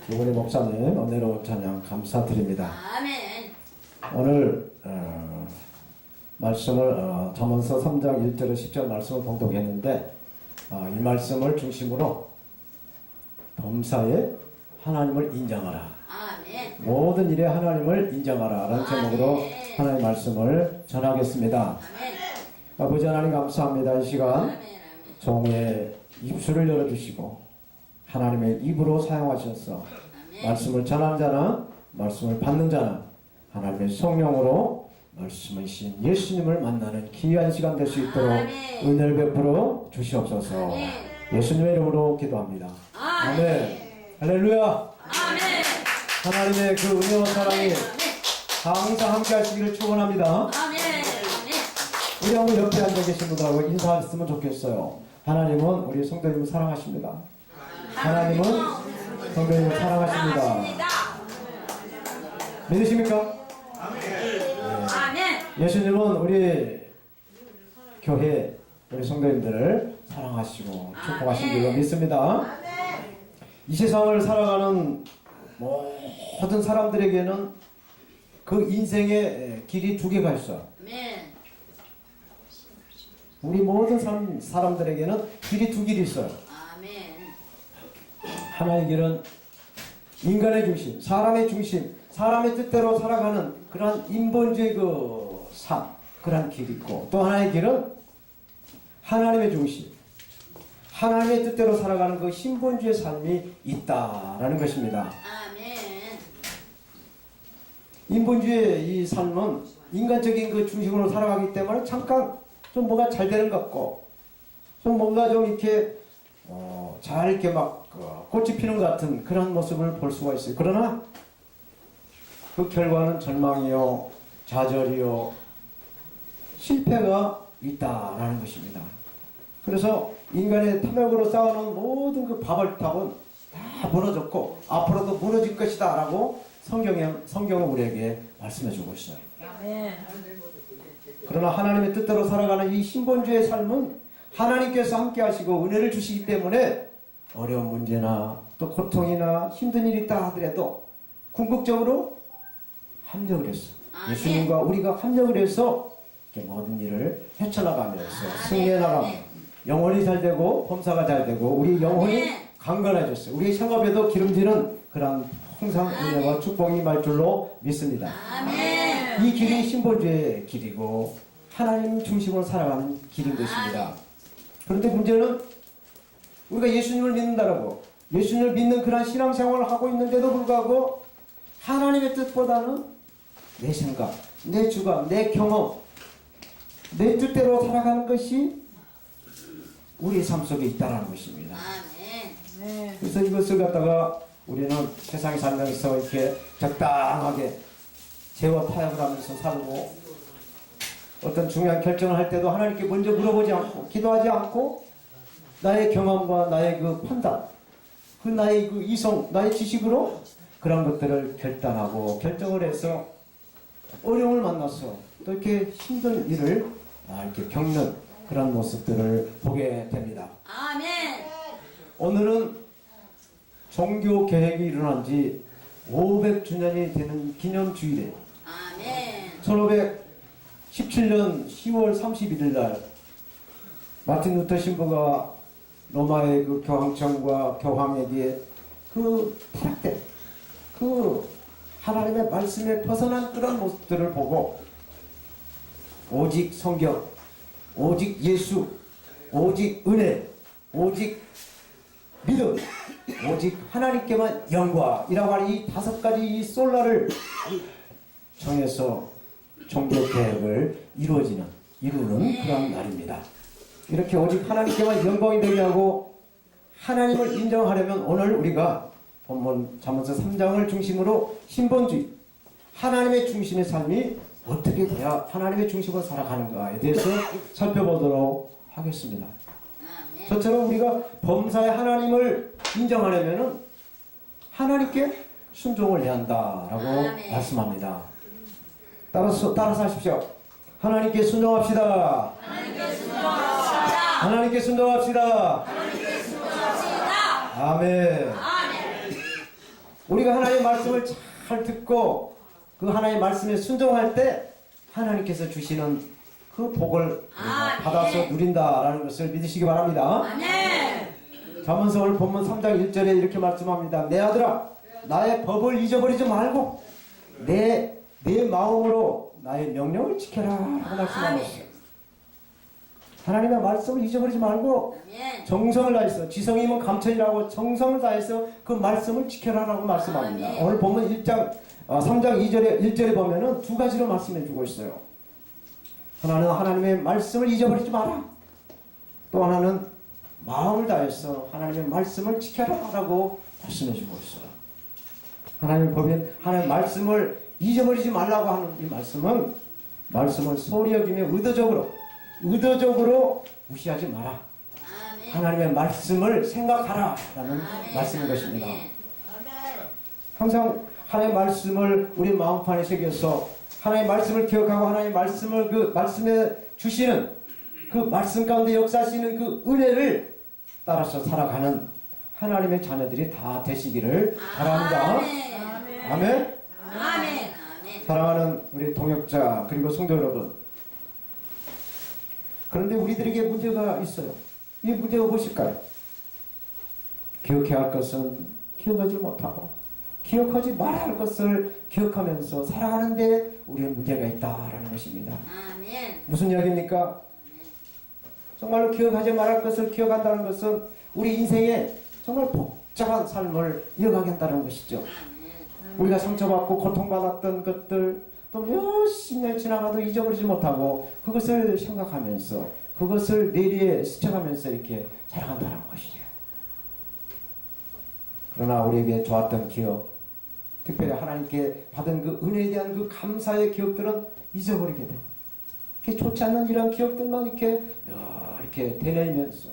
이번에 목사님 은혜로운 찬양 감사드립니다. 아멘. 오늘 말씀을 잠언서 3장 1절에 10절 말씀을 봉독했는데 이 말씀을 중심으로 범사에 하나님을 인정하라. 아멘. 모든 일에 하나님을 인정하라 라는 제목으로 하나님의 말씀을 전하겠습니다. 아멘. 아버지 하나님 감사합니다. 이 시간 아멘. 아멘. 종의 입술을 열어주시고 하나님의 입으로 사용하셔서 아멘. 말씀을 전하는 자나 말씀을 받는 자나 하나님의 성령으로 말씀이신 예수님을 만나는 귀한 시간 될 수 있도록 아멘. 은혜를 베풀어 주시옵소서. 아멘. 예수님의 이름으로 기도합니다. 아멘. 할렐루야. 아멘. 하나님의 그 은혜와 사랑이 아멘. 항상 함께 하시기를 축원합니다. 아멘. 우리 한번 옆에 앉아 계신 분들하고 인사했으면 좋겠어요. 하나님은 우리 성도님을 사랑하십니다. 하나님은 성도님을 사랑하십니다. 믿으십니까? 아멘. 예수님은 우리 교회 우리 성도님들을 사랑하시고 축복하신 줄로 믿습니다. 이 세상을 살아가는 모든 사람들에게는 그 인생의 길이 두 개가 있어요. 아멘. 우리 모든 사람들에게는 길이 두 길이 있어요. 아멘. 하나의 길은 인간의 중심, 사람의 중심, 사람의 뜻대로 살아가는 그러한 인본주의 그 삶, 그러한 길이 있고, 또 하나의 길은 하나님의 중심, 하나님의 뜻대로 살아가는 그 신본주의 삶이 있다라는 것입니다. 아멘. 인본주의 이 삶은 인간적인 그 중심으로 살아가기 때문에 잠깐 좀 뭐가 잘 되는 것 같고, 좀 뭔가 좀 이렇게 잘 이렇게 막 꽃이 피는 것 같은 그런 모습을 볼 수가 있어요. 그러나 그 결과는 절망이요, 좌절이요, 실패가 있다라는 것입니다. 그래서 인간의 탐욕으로 쌓아놓은 모든 그 바벌탑은 다 무너졌고 앞으로도 무너질 것이다 라고 성경은 우리에게 말씀해주고 있어요. 아멘. 그러나 하나님의 뜻대로 살아가는 이 신본주의 삶은 하나님께서 함께 하시고 은혜를 주시기 때문에 어려운 문제나 또 고통이나 힘든 일이 있다 하더라도 궁극적으로 합력을 했어. 예수님과 우리가 합력을 해서 이렇게 모든 일을 헤쳐나가면서 승리해나가며 영혼이 잘 되고 범사가 잘 되고 우리 영혼이 강건해졌어요. 우리 생업에도 기름지는 그런 항상 은혜와 축복이 임할 줄로 믿습니다. 아멘. 이 길이 신본주의 길이고 하나님 중심으로 살아가는 길인 것입니다. 그런데 문제는 우리가 예수님을 믿는다라고 예수님을 믿는 그런 신앙생활을 하고 있는데도 불구하고 하나님의 뜻보다는 내 생각, 내 주관, 내 경험, 내 뜻대로 살아가는 것이 우리의 삶 속에 있다는 것입니다. 아멘. 그래서 이것을 갖다가 우리는 세상에 살면서 이렇게 적당하게 죄와 타협을 하면서 살고 어떤 중요한 결정을 할 때도 하나님께 먼저 물어보지 않고 기도하지 않고 나의 경험과 나의 그 판단, 그 나의 그 이성, 나의 지식으로 그런 것들을 결단하고 결정을 해서 어려움을 만나서 또 이렇게 힘든 일을 이렇게 겪는 그런 모습들을 보게 됩니다. 아멘. 오늘은 종교 개혁이 일어난 지 500주년이 되는 기념주일에 아멘. 1517년 10월 31일 날 마틴 루터 신부가 로마의 그 교황청과 교황에게 그 타락된 그 하나님의 말씀에 벗어난 그런 모습들을 보고 오직 성경, 오직 예수, 오직 은혜, 오직 믿음, 오직 하나님께만 영광이라고 하는 이 5가지 이 솔라를 정해서 종교개혁을 이루는 그런 날입니다. 이렇게 오직 하나님께만 영광이 되게 하고 하나님을 인정하려면 오늘 우리가 본문 잠언서 3장을 중심으로 신본주의, 하나님의 중심의 삶이 어떻게 돼야 하나님의 중심으로 살아가는가에 대해서 살펴보도록 하겠습니다. 저처럼 우리가 범사의 하나님을 인정하려면 하나님께 순종을 해야 한다라고 말씀합니다. 따라서 하십시오. 하나님께 순종합시다. 하나님께 순종합시다. 아멘. 우리가 하나님의 말씀을 잘 듣고 그 하나님의 말씀에 순종할 때 하나님께서 주시는 그 복을 우리가 받아서 누린다라는 것을 믿으시기 바랍니다. 잠언서 오늘 본문 3장 1절에 이렇게 말씀합니다. 내 아들아 나의 법을 잊어버리지 말고 내 마음으로 나의 명령을 지켜라 라고 말씀하고 있어요. 하나님의 말씀을 잊어버리지 말고 정성을 다해서 지성이면 감천이라고 정성을 다해서 그 말씀을 지켜라라고 말씀합니다. 오늘 보면 3장 2절에 1절에 보면은 두 가지로 말씀해 주고 있어요. 하나는 하나님의 말씀을 잊어버리지 마라. 또 하나는 마음을 다해서 하나님의 말씀을 지켜라라고 말씀해 주고 있어요. 하나님의 법인 하나님의 말씀을 잊어버리지 말라고 하는 이 말씀을 소리 여기며 의도적으로 무시하지 마라. 하나님의 말씀을 생각하라라는 말씀인 것입니다. 항상 하나님의 말씀을 우리 마음판에 새겨서 하나님의 말씀을 기억하고 하나님의 말씀을 그 말씀에 주시는 그 말씀 가운데 역사하시는 그 은혜를 따라서 살아가는 하나님의 자녀들이 다 되시기를 바랍니다. 아멘. 사랑하는 우리 동역자 그리고 성도 여러분, 그런데 우리들에게 문제가 있어요. 이 문제가 무엇일까요? 기억해야 할 것은 기억하지 못하고 기억하지 말아야 할 것을 기억하면서 살아가는데 우리의 문제가 있다라는 것입니다. 무슨 이야기입니까? 정말로 기억하지 말아야 할 것을 기억한다는 것은 우리 인생에 정말 복잡한 삶을 이어가게 한다는 것이죠. 우리가 상처받고 고통받았던 것들 또 몇십 년 지나가도 잊어버리지 못하고 그것을 생각하면서 그것을 내리에 스쳐가면서 이렇게 살아간다는 것이죠. 그러나 우리에게 좋았던 기억, 특별히 하나님께 받은 그 은혜에 대한 그 감사의 기억들은 잊어버리게 돼. 이렇게 좋지 않는 이런 기억들만 이렇게 되뇌면서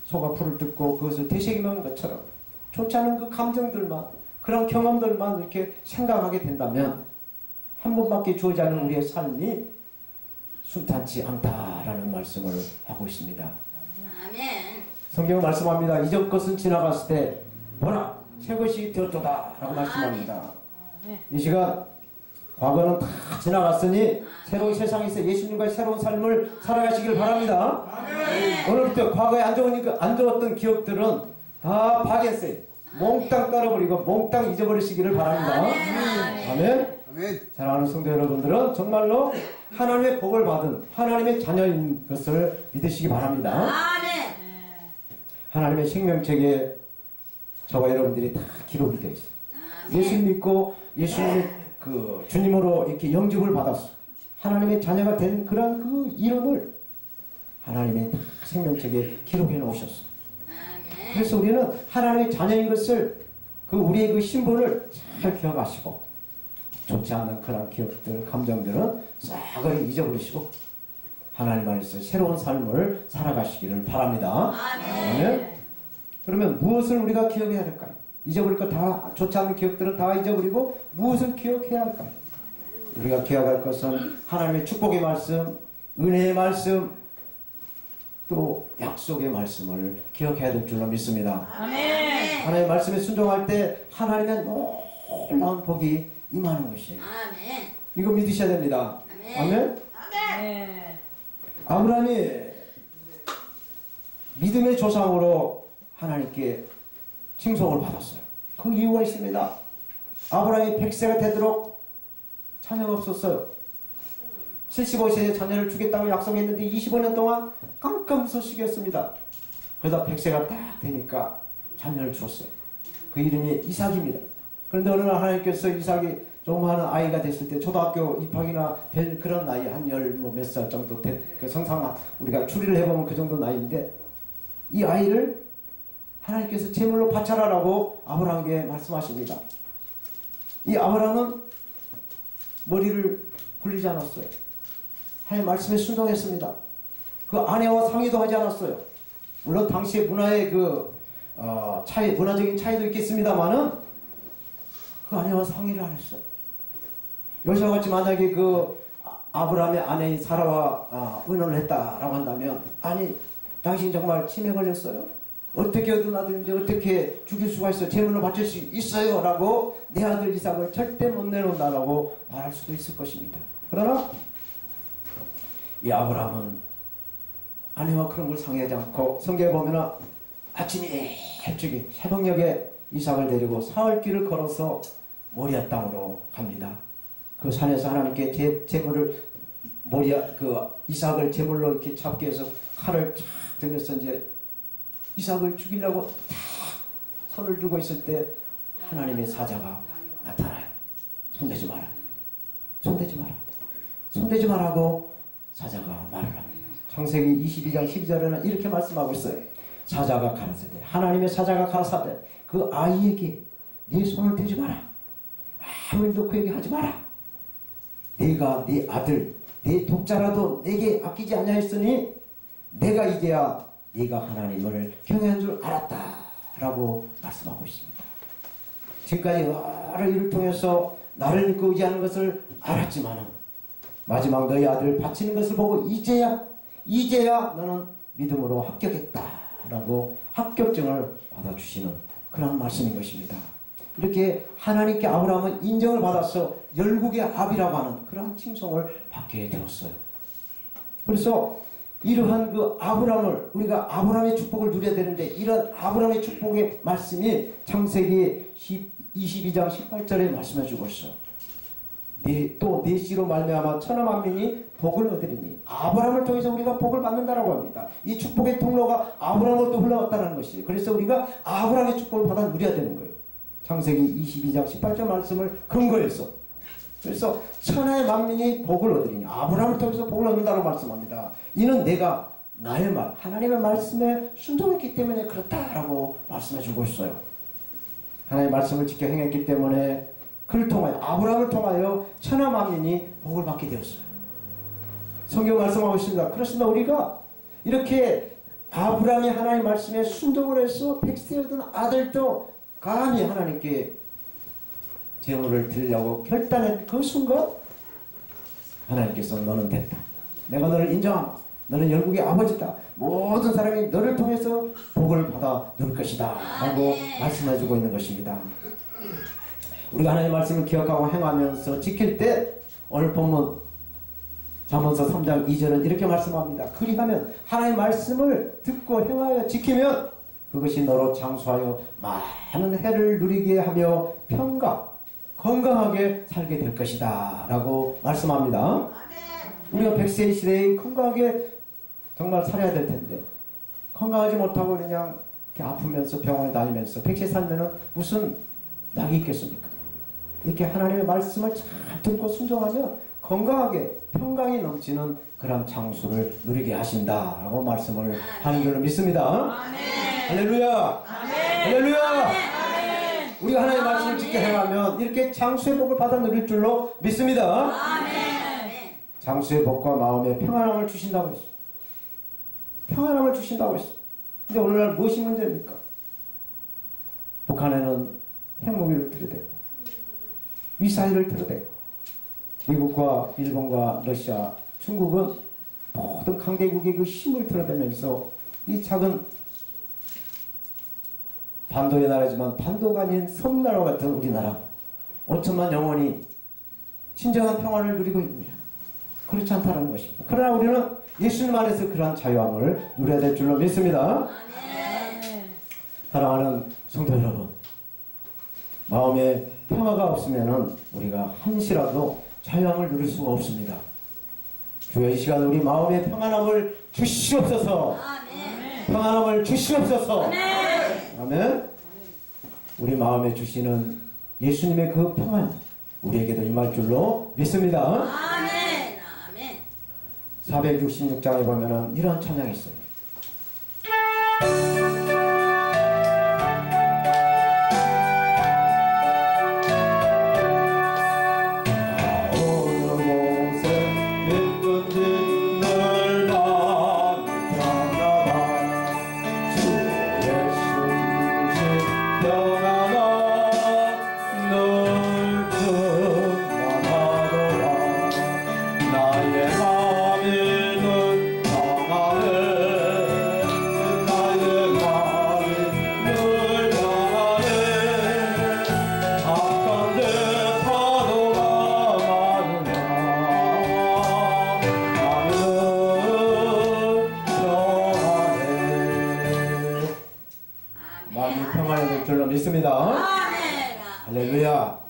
소가 풀을 뜯고 그것을 되새기는 것처럼 좋지 않은 그 감정들만, 그런 경험들만 이렇게 생각하게 된다면 한 번밖에 주어지지 않은 우리의 삶이 순탄치 않다라는 말씀을 하고 있습니다. 성경은 말씀합니다. 이전 것은 지나갔을 때 보라 새 것이 되었도다 라고 말씀합니다. 이 시간 과거는 다 지나갔으니 새로운 세상에서 예수님과 새로운 삶을 살아가시길 바랍니다. 오늘부터 과거에 안 좋았던 기억들은 다 파괴했어요. 몽땅 깔아버리고 몽땅 잊어버리시기를 바랍니다. 아멘. 사랑하는 성도 여러분들은 정말로 하나님의 복을 받은 하나님의 자녀인 것을 믿으시기 바랍니다. 하나님의 생명책에 저와 여러분들이 다 기록이 되어 있어요. 예수 믿고 예수님의 그 주님으로 이렇게 영접을 받았어. 하나님의 자녀가 된 그런 그 이름을 하나님의 다 생명책에 기록해 놓으셨어. 그래서 우리는 하나님의 자녀인 것을 그 우리의 그 신분을 잘 기억하시고 좋지 않는 그런 기억들, 감정들은 싹을 잊어버리시고 하나님 안에서 새로운 삶을 살아가시기를 바랍니다. 아멘. 그러면 무엇을 우리가 기억해야 될까요? 잊어버릴 것 다, 좋지 않은 기억들은 다 잊어버리고 무엇을 기억해야 할까요? 우리가 기억할 것은 하나님의 축복의 말씀, 은혜의 말씀, 또 약속의 말씀을 기억해야 될 줄로 믿습니다. 아멘. 하나님의 말씀에 순종할 때 하나님의 놀라운 복이 임하는 것이에요. 아멘. 이거 믿으셔야 됩니다. 아멘. 아브라함이 믿음의 조상으로 하나님께 칭송을 받았어요. 그 이유가 있습니다. 아브라함이 100세가 되도록 자녀가 없었어요. 75세에 자녀를 주겠다고 약속했는데 25년 동안 깜깜소식이었습니다. 그러다 100세가 딱 되니까 자녀를 주었어요. 그 이름이 이삭입니다. 그런데 어느 날 하나님께서 이삭이 조그마한 아이가 됐을 때 초등학교 입학이나 될 그런 나이 한 몇 살 정도 된 그 성상 우리가 추리를 해보면 그 정도 나이인데 이 아이를 하나님께서 제물로 바쳐라라고 아브라함에게 말씀하십니다. 이 아브라함은 머리를 굴리지 않았어요. 하나님의 말씀에 순종했습니다. 그 아내와 상의도 하지 않았어요. 물론 당시의 문화의 문화적인 차이도 있겠습니다만은 그 아내와 상의를 안 했어요. 요시와 같이 만약에 그 아브라함의 아내인 사라와 의논을 했다라고 한다면, 아니 당신 정말 치매 걸렸어요? 어떻게 얻은 아들인데 어떻게 죽일 수가 있어? 제물로 바칠 수 있어요? 라고 내 아들 이삭을 절대 못 내놓는다라고 말할 수도 있을 것입니다. 그러나 이 아브라함은 아내와 그런 걸 상의하지 않고 성경에 보면 아침에 일찍이 새벽녘에 이삭을 데리고 사흘길을 걸어서 모리아 땅으로 갑니다. 그 산에서 하나님께 제물을 이삭을 제물로 이렇게 잡기 위해서 칼을 탁 들면서 이제 이삭을 죽이려고 탁 손을 주고 있을 때 하나님의 사자가 나타나요. 손대지 마라. 손대지 마라. 손대지 마라고 사자가 말을 합니다. 창세기 22장 12절에는 이렇게 말씀하고 있어요. 사자가 가라사대, 하나님의 사자가 가라사대 그 아이에게 네 손을 대지 마라. 아무 일도 그에게 하지 마라. 내가 네 아들, 네 독자라도 내게 아끼지 아니하였으니 내가 이제야 네가 하나님을 경외한 줄 알았다 라고 말씀하고 있습니다. 지금까지 여러 일을 통해서 나를 믿고 의지하는 것을 알았지만 마지막 너희 아들을 바치는 것을 보고 이제야 너는 믿음으로 합격했다라고 합격증을 받아주시는 그런 말씀인 것입니다. 이렇게 하나님께 아브라함은 인정을 받아서 열국의 아비라고 하는 그런 칭송을 받게 되었어요. 그래서 이러한 그 아브라함을 우리가 아브라함의 축복을 누려야 되는데 이런 아브라함의 축복의 말씀이 창세기 22장 18절에 말씀해 주고 있어. 또 네 씨로 말미암아 천하 만민이 복을 얻으리니 아브라함을 통해서 우리가 복을 받는다라고 합니다. 이 축복의 통로가 아브라함으로부터 흘러왔다는 것이에요. 그래서 우리가 아브라함의 축복을 받아 누려야 되는 거예요. 창세기 22장 18절 말씀을 근거해서 그래서 천하의 만민이 복을 얻으리니 아브라함을 통해서 복을 얻는다고 말씀합니다. 이는 내가 나의 말 하나님의 말씀에 순종했기 때문에 그렇다라고 말씀해 주고 있어요. 하나님의 말씀을 지켜 행했기 때문에 그를 통하여 아브라함을 통하여 천하 만민이 복을 받게 되었어요. 성경 말씀하고 있습니다. 그렇습니다. 우리가 이렇게 아브라함이 하나님의 말씀에 순종을 해서 백세 얻은 아들도 감히 하나님께 제물을 드리려고 결단한 그 순간 하나님께서 너는 됐다. 내가 너를 인정한다. 너는 열국의 아버지다. 모든 사람이 너를 통해서 복을 받아 누릴 것이다 라고 말씀해주고 있는 것입니다. 우리가 하나님의 말씀을 기억하고 행하면서 지킬 때 오늘 본문 잠언서 3장 2절은 이렇게 말씀합니다. 그리하면 하나님의 말씀을 듣고 행하여 지키면 그것이 너로 장수하여 많은 해를 누리게 하며 건강하게 살게 될 것이다 라고 말씀합니다. 우리가 100세 시대에 건강하게 정말 살아야 될 텐데 건강하지 못하고 그냥 이렇게 아프면서 병원에 다니면서 100세 살면은 무슨 낙이 있겠습니까? 이렇게 하나님의 말씀을 잘 듣고 순종하면 건강하게 평강이 넘치는 그런 장수를 누리게 하신다라고 말씀을 하는 줄로 믿습니다. 할렐루야! 할렐루야! 우리가 하나님의 말씀을 지켜 행하면 이렇게 장수의 복을 받아 누릴 줄로 믿습니다. 장수의 복과 마음의 평안함을 주신다고 했어요. 평안함을 주신다고 했어요. 근데 오늘날 무엇이 문제입니까? 북한에는 핵무기를 들이대고 미사일을 들이대고 미국과 일본과 러시아, 중국은 모든 강대국의 그 힘을 들어대면서 이 작은 반도의 나라지만 반도가 아닌 섬나라 같은 우리나라 5천만 영혼이 진정한 평안을 누리고 있느냐? 그렇지 않다는 것입니다. 그러나 우리는 예수님 안에서 그러한 자유함을 누려야 될 줄로 믿습니다. 사랑하는 성도 여러분, 마음에 평화가 없으면 우리가 한시라도 자유함을 누릴 수가 없습니다. 주여 이 시간 우리 마음에 평안함을 주시옵소서. 평안함을 주시옵소서. 아멘. 우리 마음에 주시는 예수님의 그 평안 우리에게도 임할 줄로 믿습니다. 466장에 보면은 이런 찬양이 있어요. 나의 믿습니다. 아멘. 할렐루야.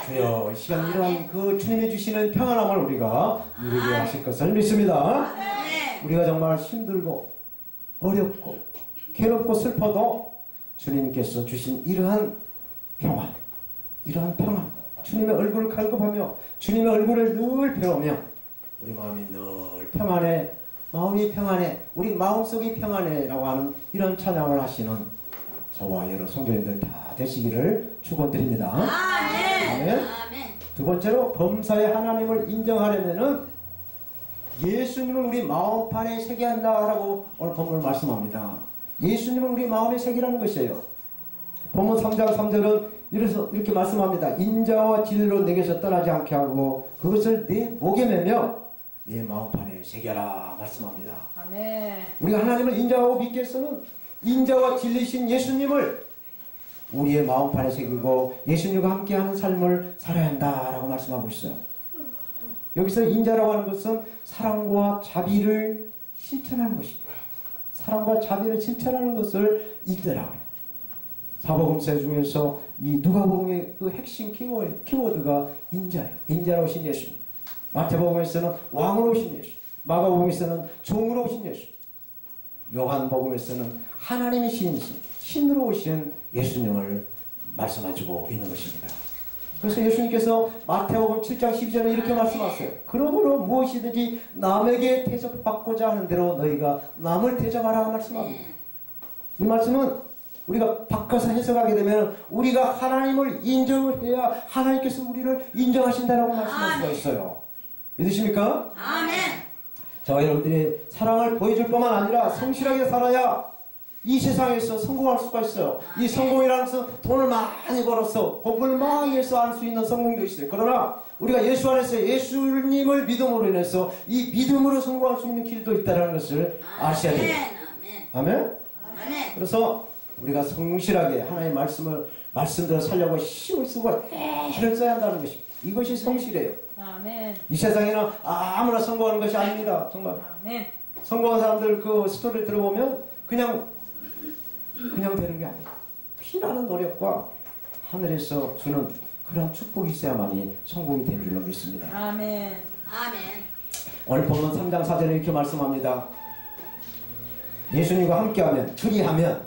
주여, 이 시간 이러한 그 주님이 주시는 평안함을 우리가 누리게 하실 것을 믿습니다. 우리가 정말 힘들고 어렵고 괴롭고 슬퍼도 주님께서 주신 이러한 평안, 주님의 얼굴을 갈급하며 주님의 얼굴을 늘 배우며 우리 마음이 늘 평안해, 마음이 평안해, 우리 마음속이 평안해 라고 하는 이런 찬양을 하시는 저와 여러 성도님들 다 되시기를 축원드립니다. 아멘. 아멘. 두 번째로 범사의 하나님을 인정하려면은 예수님을 우리 마음판에 새겨야 한다라고 오늘 본문을 말씀합니다. 예수님을 우리 마음에 새기라는 것이에요. 본문 3장 3절은 이렇게 말씀합니다. 인자와 진리로 내게서 떠나지 않게 하고 그것을 내 목에 매며 내 마음판에 새겨라 말씀합니다. 아멘. 우리가 하나님을 인정하고 믿기 위해서는 인자와 진리신 예수님을 우리의 마음판에 새기고 예수님과 함께하는 삶을 살아야 한다라고 말씀하고 있어요. 여기서 인자라고 하는 것은 사랑과 자비를 실천하는 것입니다. 사랑과 자비를 실천하는 것을 인자라고 해요. 사복음서 중에서 이 누가복음의 그 핵심 키워드가 인자예요. 인자로 오신 예수님. 마태복음에서는 왕으로 오신 예수. 마가복음에서는 종으로 오신 예수. 요한복음에서는 하나님이신 신으로 오신 예수님을 말씀해주고 있는 것입니다. 그래서 예수님께서 마태복음 7장 12절에 이렇게 말씀하세요. 그러므로 무엇이든지 남에게 대접받고자 하는 대로 너희가 남을 대접하라 말씀합니다. 이 말씀은 우리가 바꿔서 해석하게 되면 우리가 하나님을 인정을 해야 하나님께서 우리를 인정하신다라고 말씀할 수가 있어요. 믿으십니까? 아멘. 저와 여러분들이 사랑을 보여줄 뿐만 아니라 성실하게 살아야 이 세상에서 성공할 수가 있어요. 이 성공이라는 것은 돈을 많이 벌어서 공부를 많이 해서 할 수 있는 성공도 있어요. 그러나 우리가 예수 안에서 예수님을 믿음으로 인해서 이 믿음으로 성공할 수 있는 길도 있다는 것을 아셔야 돼요. 아멘? 그래서 우리가 성실하게 하나님의 말씀대로 살려고 힘을 쓰고 애를 써야 한다는 것입니다. 이것이 성실이에요. 아멘. 이 세상에는 아무나 성공하는 것이 아닙니다. 정말 아멘. 성공한 사람들 그 스토리를 들어보면 그냥 되는 게 아니에요. 피나는 노력과 하늘에서 주는 그런 축복이 있어야만이 성공이 된 줄로 믿습니다. 아멘. 오늘 본문 3장 4절에 이렇게 말씀합니다. 예수님과 함께하면 그리하면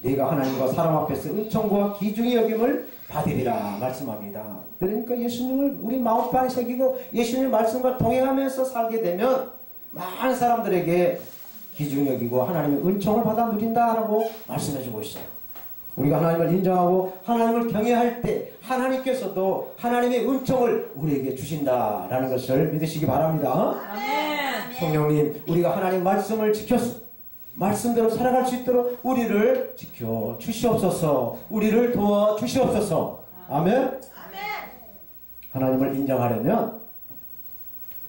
네가 하나님과 사람 앞에서 은총과 귀중히 여김을 받으리라 말씀합니다. 그러니까 예수님을 우리 마음판에 새기고 예수님의 말씀과 동행하면서 살게 되면 많은 사람들에게 귀중히 여기고 하나님의 은총을 받아 누린다라고 말씀해주고 있어요. 우리가 하나님을 인정하고 하나님을 경외할 때 하나님께서도 하나님의 은총을 우리에게 주신다라는 것을 믿으시기 바랍니다. 아멘. 성령님, 우리가 하나님 말씀을 지켜서 말씀대로 살아갈 수 있도록 우리를 지켜 주시옵소서. 우리를 도와 주시옵소서. 아멘. 하나님을 인정하려면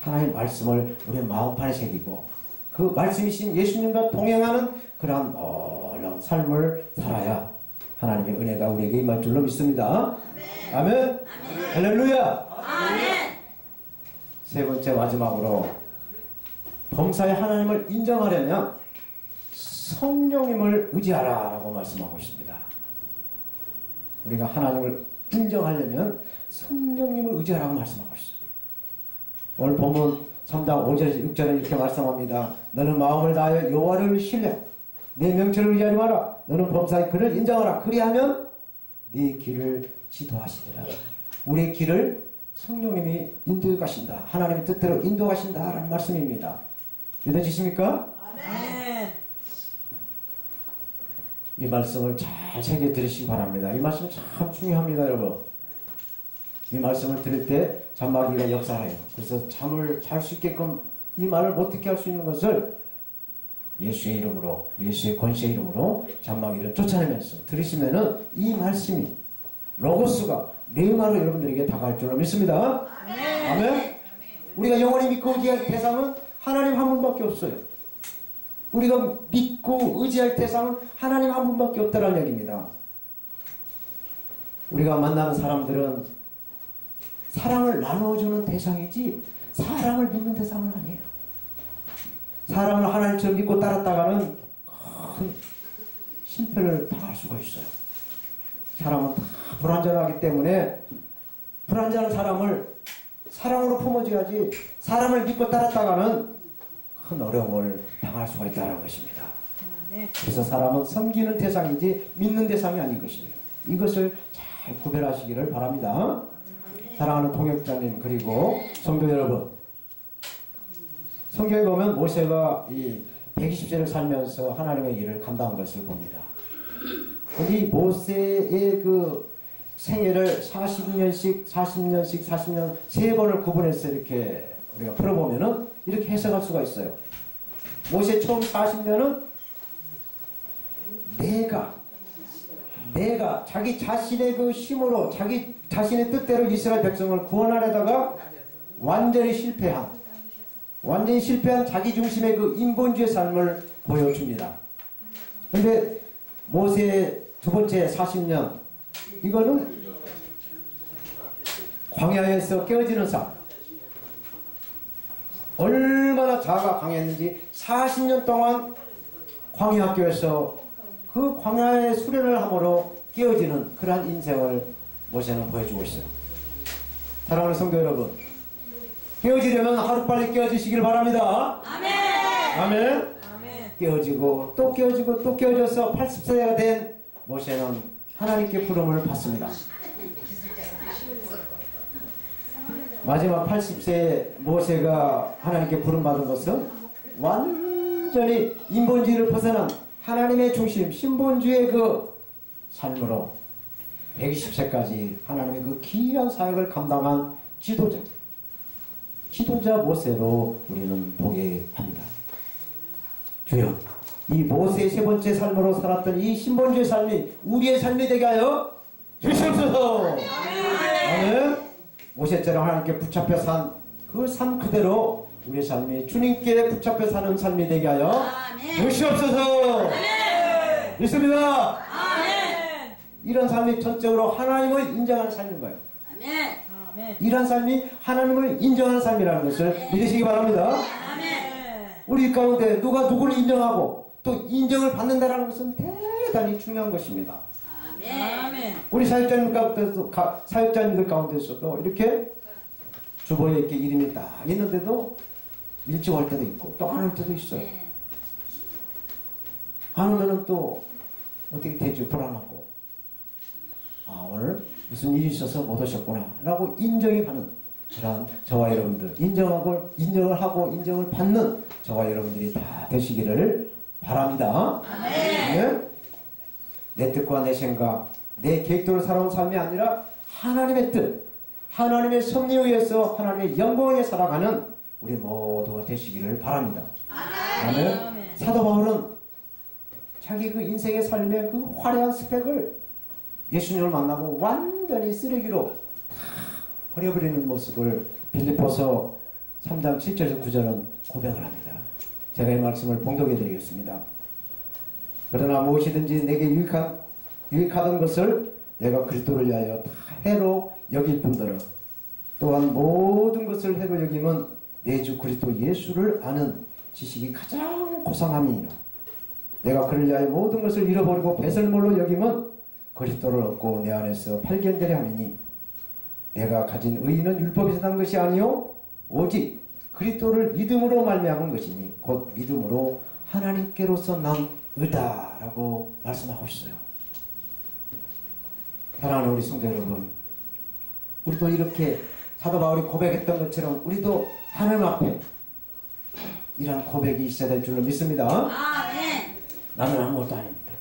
하나님 말씀을 우리의 마음판에 새기고 그 말씀이신 예수님과 동행하는 그러한 놀라운 삶을 살아야 하나님의 은혜가 우리에게 임할 줄로 믿습니다. 아멘. 할렐루야. 세 번째 마지막으로 범사의 하나님을 인정하려면 성령님을 의지하라 라고 말씀하고 있습니다. 우리가 하나님을 인정하려면 성령님을 의지하라고 말씀하고 있어요. 오늘 본문 3장 5절 6절에 이렇게 말씀합니다. 너는 마음을 다하여 여호와를 신뢰 내 명철을 의지하지 마라. 너는 범사의 그를 인정하라. 그리하면 네 길을 지도하시리라. 우리의 길을 성령님이 인도해 가신다. 하나님의 뜻대로 인도해 가신다라는 말씀입니다. 믿어지십니까? 아멘. 이 말씀을 잘 새겨 들으시기 바랍니다. 이 말씀 참 중요합니다, 여러분. 이 말씀을 들을 때 잠마귀가 역사해요. 그래서 잠을 잘 수 있게끔 이 말을 못 듣게 할 수 있는 것을 예수의 이름으로, 예수의 권세의 이름으로 잠마귀를 쫓아내면서 들으시면은 이 말씀이 로고스가 레마로 여러분들에게 다가갈 줄로 믿습니다. 아멘. 우리가 영원히 믿고 의지할 대상은 하나님 한 분밖에 없어요. 우리가 믿고 의지할 대상은 하나님 한 분밖에 없다는 얘기입니다. 우리가 만나는 사람들은 사랑을 나눠주는 대상이지 사랑을 믿는 대상은 아니에요. 사람을 하나님처럼 믿고 따랐다가는 큰 실패를 당할 수가 있어요. 사람은 다 불완전하기 때문에 불완전한 사람을 사랑으로 품어줘야지 사람을 믿고 따랐다가는 큰 어려움을 당할 수가 있다는 것입니다. 아멘. 그래서 사람은 섬기는 대상이지 믿는 대상이 아닌 것이에요. 이것을 잘 구별하시기를 바랍니다. 사랑하는 동역자님 그리고 성도 여러분, 성경에 보면 모세가 이 120세를 살면서 하나님의 일을 감당한 것을 봅니다. 근데 이 모세의 그 생애를 40년씩 40년 세 번을 구분해서 이렇게 우리가 풀어보면은 이렇게 해석할 수가 있어요. 모세 처음 40년은 내가 자기 자신의 그 힘으로 자기 자신의 뜻대로 이스라엘 백성을 구원하려다가 완전히 실패한 자기 중심의 그 인본주의 삶을 보여줍니다. 근데 모세의 두 번째 40년 이거는 광야에서 깨어지는 삶. 얼마나 자아가 강했는지 40년 동안 광야학교에서 그 광야의 수련을 함으로 깨어지는 그러한 인생을 모세는 보여주고 있어요. 사랑하는 성도 여러분, 깨어지려면 하루빨리 깨어지시길 바랍니다. 아멘. 아멘. 아멘. 깨어지고 또 깨어지고 또 깨어져서 80세가 된 모세는 하나님께 부름을 받습니다. 마지막 80세 모세가 하나님께 부름받은 것은 완전히 인본주의를 벗어난 하나님의 중심, 신본주의 그 삶으로 120세까지 하나님의 그 귀한 사역을 감당한 지도자 모세로 우리는 보게 합니다. 주여, 이 모세의 세 번째 삶으로 살았던 이 신본주의 삶이 우리의 삶이 되게 하여 주시옵소서. 아멘. 모세처럼 하나님께 붙잡혀 산 그 삶 그대로 우리의 삶이 주님께 붙잡혀 사는 삶이 되게 하여 아멘. 주시옵소서. 아멘. 믿습니다. 아멘. 이런 삶이 전적으로 하나님을 인정하는 삶인 거예요. 아멘. 아멘. 이런 삶이 하나님을 인정하는 삶이라는 것을 믿으시기 바랍니다. 아멘. 우리 가운데 누가 누구를 인정하고 또 인정을 받는다는 것은 대단히 중요한 것입니다. 아멘. 아멘. 우리 사역자님들 가운데서도 이렇게 주보에 이렇게 이름이 딱 있는데도 일찍 올 때도 있고 또 안 올 때도 있어요. 안 오면은 또 어떻게 되죠? 불안하고, 아, 오늘 무슨 일이 있어서 못 오셨구나 라고 인정이 가는 그런 저와 여러분들, 인정을 하고 인정을 받는 저와 여러분들이 다 되시기를 바랍니다. 네? 내 뜻과 내 생각, 내 계획대로 살아온 삶이 아니라 하나님의 뜻, 하나님의 섭리에 의해서 하나님의 영광에 살아가는 우리 모두가 되시기를 바랍니다. 아멘. 아멘. 사도 바울은 자기 그 인생의 삶의 그 화려한 스펙을 예수님을 만나고 완전히 쓰레기로 다 버려버리는 모습을 빌립보서 3장 7절에서 9절은 고백을 합니다. 제가 이 말씀을 봉독해 드리겠습니다. 그러나 무엇이든지 내게 유익하던 것을 내가 그리스도를 위하여 다 해로 여길 뿐더러 또한 모든 것을 해로 여김은 내 주 그리스도 예수를 아는 지식이 가장 고상함이니라. 내가 그를 위하여 모든 것을 잃어버리고 배설물로 여김은 그리스도를 얻고 내 안에서 발견되려 함이니 내가 가진 의의는 율법에서 난 것이 아니요 오직 그리스도를 믿음으로 말미암은 것이니 곧 믿음으로 하나님께로서 난 의다라고 말씀하고 있어요. 사랑하는 우리 성도 여러분, 우리도 이렇게 사도 바울이 고백했던 것처럼 우리도 하나님 앞에 이런 고백이 있어야 될 줄로 믿습니다. 아멘. 나는 아무것도 아닙니다.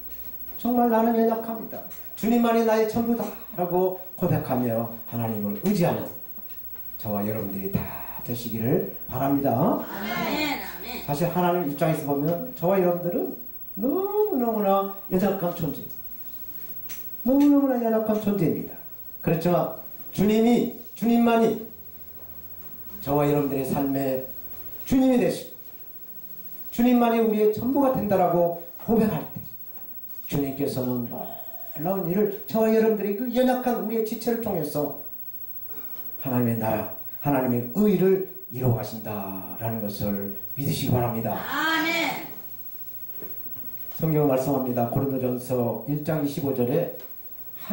정말 나는 연약합니다. 주님만이 나의 전부다 라고 고백하며 하나님을 의지하는 저와 여러분들이 다 되시기를 바랍니다. 아멘. 사실 하나님 입장에서 보면 저와 여러분들은 너무너무나 연약한 존재, 너무너무나 연약한 존재입니다. 그렇지만 주님만이 저와 여러분들의 삶에 주님이 되시고 주님만이 우리의 전부가 된다라고 고백할 때 주님께서는 놀라운 일을 저와 여러분들이 그 연약한 우리의 지체를 통해서 하나님의 나라, 하나님의 의를 이루어가신다라는 것을 믿으시기 바랍니다. 아멘. 성경 말씀합니다. 고린도전서 1장 25절에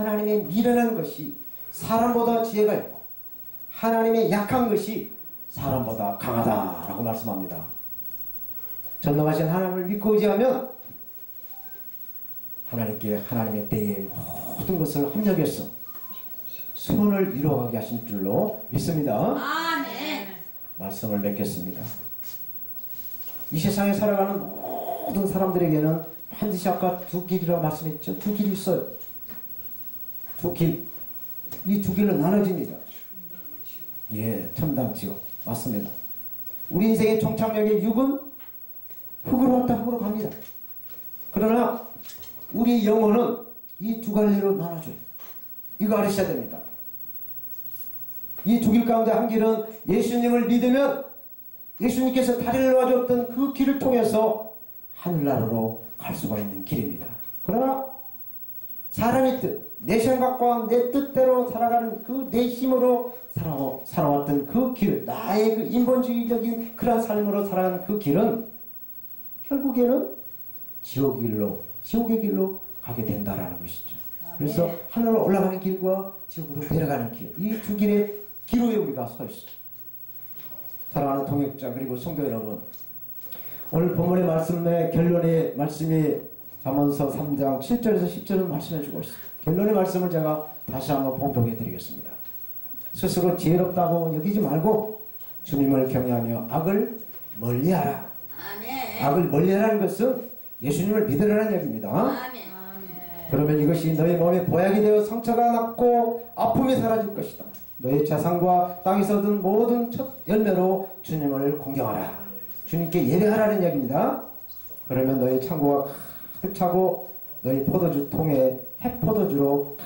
하나님의 미련한 것이 사람보다 지혜가 있고 하나님의 약한 것이 사람보다 강하다라고 말씀합니다. 전능하신 하나님을 믿고 의지하면 하나님께 하나님의 때에 모든 것을 합력해서 손을 이루어가게 하신 줄로 믿습니다. 아멘. 말씀을 맺겠습니다. 이 세상에 살아가는 모든 사람들에게는 반드시 아까 두 길이라고 말씀했죠. 두 길이 있어요. 두 길. 이 두 길로 나눠집니다. 예, 천당 지옥. 맞습니다. 우리 인생의 종착역의 육은 흙으로 왔다 흙으로 갑니다. 그러나 우리 영혼은 이 두 갈래로 나눠줘요. 이거 알으셔야 됩니다. 이 두 길 가운데 한 길은 예수님을 믿으면 예수님께서 다리를 놔줬던 그 길을 통해서 하늘나라로 갈 수가 있는 길입니다. 그러나 사람의 뜻, 내 생각과 내 뜻대로 살아가는 그 내 힘으로 살아왔던 그 길, 나의 그 인본주의적인 그런 삶으로 살아가는 그 길은 결국에는 지옥의 길로 가게 된다라는 것이죠. 그래서 하늘로 올라가는 길과 지옥으로 내려가는 길, 이 두 길의 기로에 우리가 서 있어요. 사랑하는 동역자 그리고 성도 여러분, 오늘 본문의 말씀의 결론의 말씀이 잠언서 3장 7절에서 10절을 말씀해 주고 있어요. 결론의 말씀을 제가 다시 한번 봉독해 드리겠습니다. 스스로 지혜롭다고 여기지 말고 주님을 경외하며 악을 멀리하라. 아멘. 악을 멀리하라는 것은 예수님을 믿으라는 얘기입니다. 아멘. 그러면 이것이 너의 몸에 보약이 되어 상처가 낫고 아픔이 사라질 것이다. 너의 재산과 땅에서 얻은 모든 첫 열매로 주님을 공경하라. 주님께 예배하라는 이야기입니다. 그러면 너의 창고가 가득 차고 너희 포도주 통에 해포도주로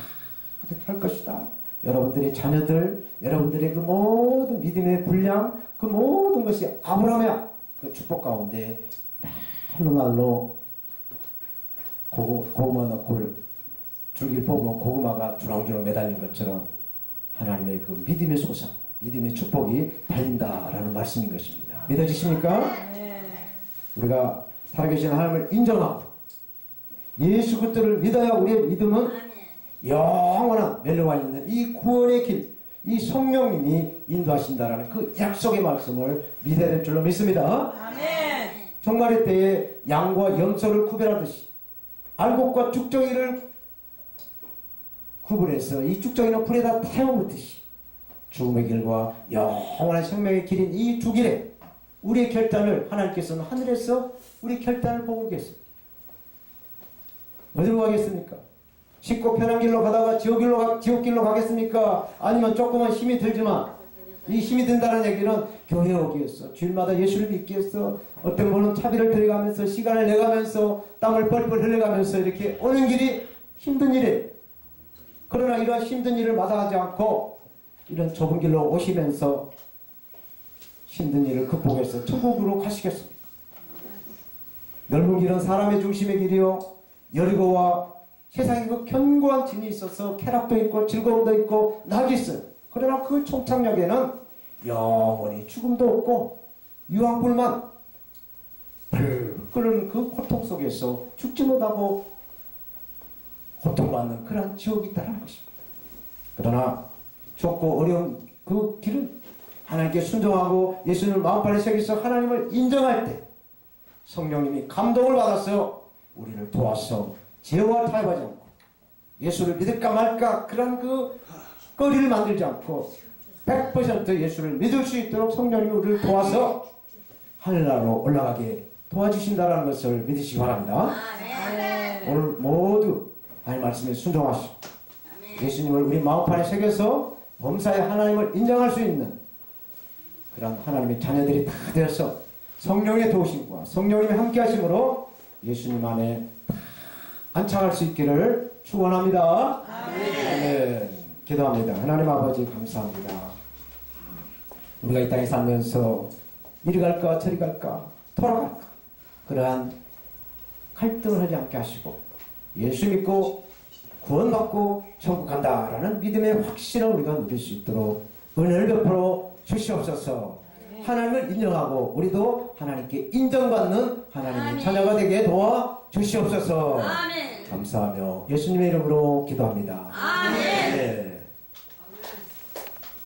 가득 찰 것이다. 여러분들의 자녀들, 여러분들의 그 모든 믿음의 분량, 그 모든 것이 아브라함의 그 축복 가운데 날로 고구마 넣고 줄기를 뽑으면 고구마가 주렁주렁 매달린 것처럼 하나님의 그 믿음의 소사, 믿음의 축복이 달린다라는 말씀인 것입니다. 믿어지십니까? 우리가 살아계신 하나님을 인정하고 예수 그리스도를 믿어야 우리의 믿음은 영원한 멸류관 있는 이 구원의 길, 이 성령님이 인도하신다라는 그 약속의 말씀을 믿어야 될 줄로 믿습니다. 아멘. 종말의 때에 양과 염소를 구별하듯이 알곡과 쭉정이를 구분해서 이 쭉정이는 불에다 태워놓듯이 죽음의 길과 영원한 생명의 길인 이 두 길에 우리의 결단을 하나님께서는 하늘에서 우리 결단을 보고 계세요. 어디로 가겠습니까? 쉽고 편한 길로 가다가 지옥길로 가겠습니까? 아니면 조금은 힘이 들지만 이 힘이 든다는 얘기는 교회에 오기 위해서 주일마다 예수를 믿기 위해서 어떤 분은 차비를 들여가면서 시간을 내가면서 땀을 뻘뻘 흘려가면서 이렇게 오는 길이 힘든 일이에요. 그러나 이러한 힘든 일을 마다하지 않고 이런 좁은 길로 오시면서 힘든 일을 극복해서 천국으로 가시겠습니까? 넓은 길은 사람의 중심의 길이요 여리고와 세상에 그 견고한 진이 있어서 쾌락도 있고 즐거움도 있고 낙이 있어요. 그러나 그 총착역에는 영원히 죽음도 없고 유황불만 끓는 그 고통 속에서 죽지 못하고 고통받는 그런 지옥이 있다는 것입니다. 그러나 좁고 어려운 그 길은 하나님께 순종하고 예수님을 마음판에 새겨서 하나님을 인정할 때 성령님이 감동을 받았어요. 우리를 도와서 죄와 타협하지 않고 예수를 믿을까 말까 그런 그 거리를 만들지 않고 100% 예수를 믿을 수 있도록 성령님이 우리를 도와서 하늘나라로 올라가게 도와주신다는 것을 믿으시기 바랍니다. 오늘 모두 하나님 말씀에 순종하시고 예수님을 우리 마음판에 새겨서 범사에 하나님을 인정할 수 있는 그런 하나님의 자녀들이 다 되어서 성령의 도우심과 성령님의 함께 하심으로 예수님 안에 다 안착할 수 있기를 축원합니다. 아멘. 기도합니다. 하나님 아버지 감사합니다. 우리가 이 땅에 살면서 이리 갈까 저리 갈까 돌아갈까 그러한 갈등을 하지 않게 하시고 예수 믿고 구원받고 천국 간다라는 믿음의 확신을 우리가 누릴 수 있도록 은혜를 베풀어 주시옵소서. 하나님을 인정하고 우리도 하나님께 인정받는 하나님의 아멘. 자녀가 되게 도와 주시옵소서. 아멘. 감사하며 예수님의 이름으로 기도합니다. 아멘. 네.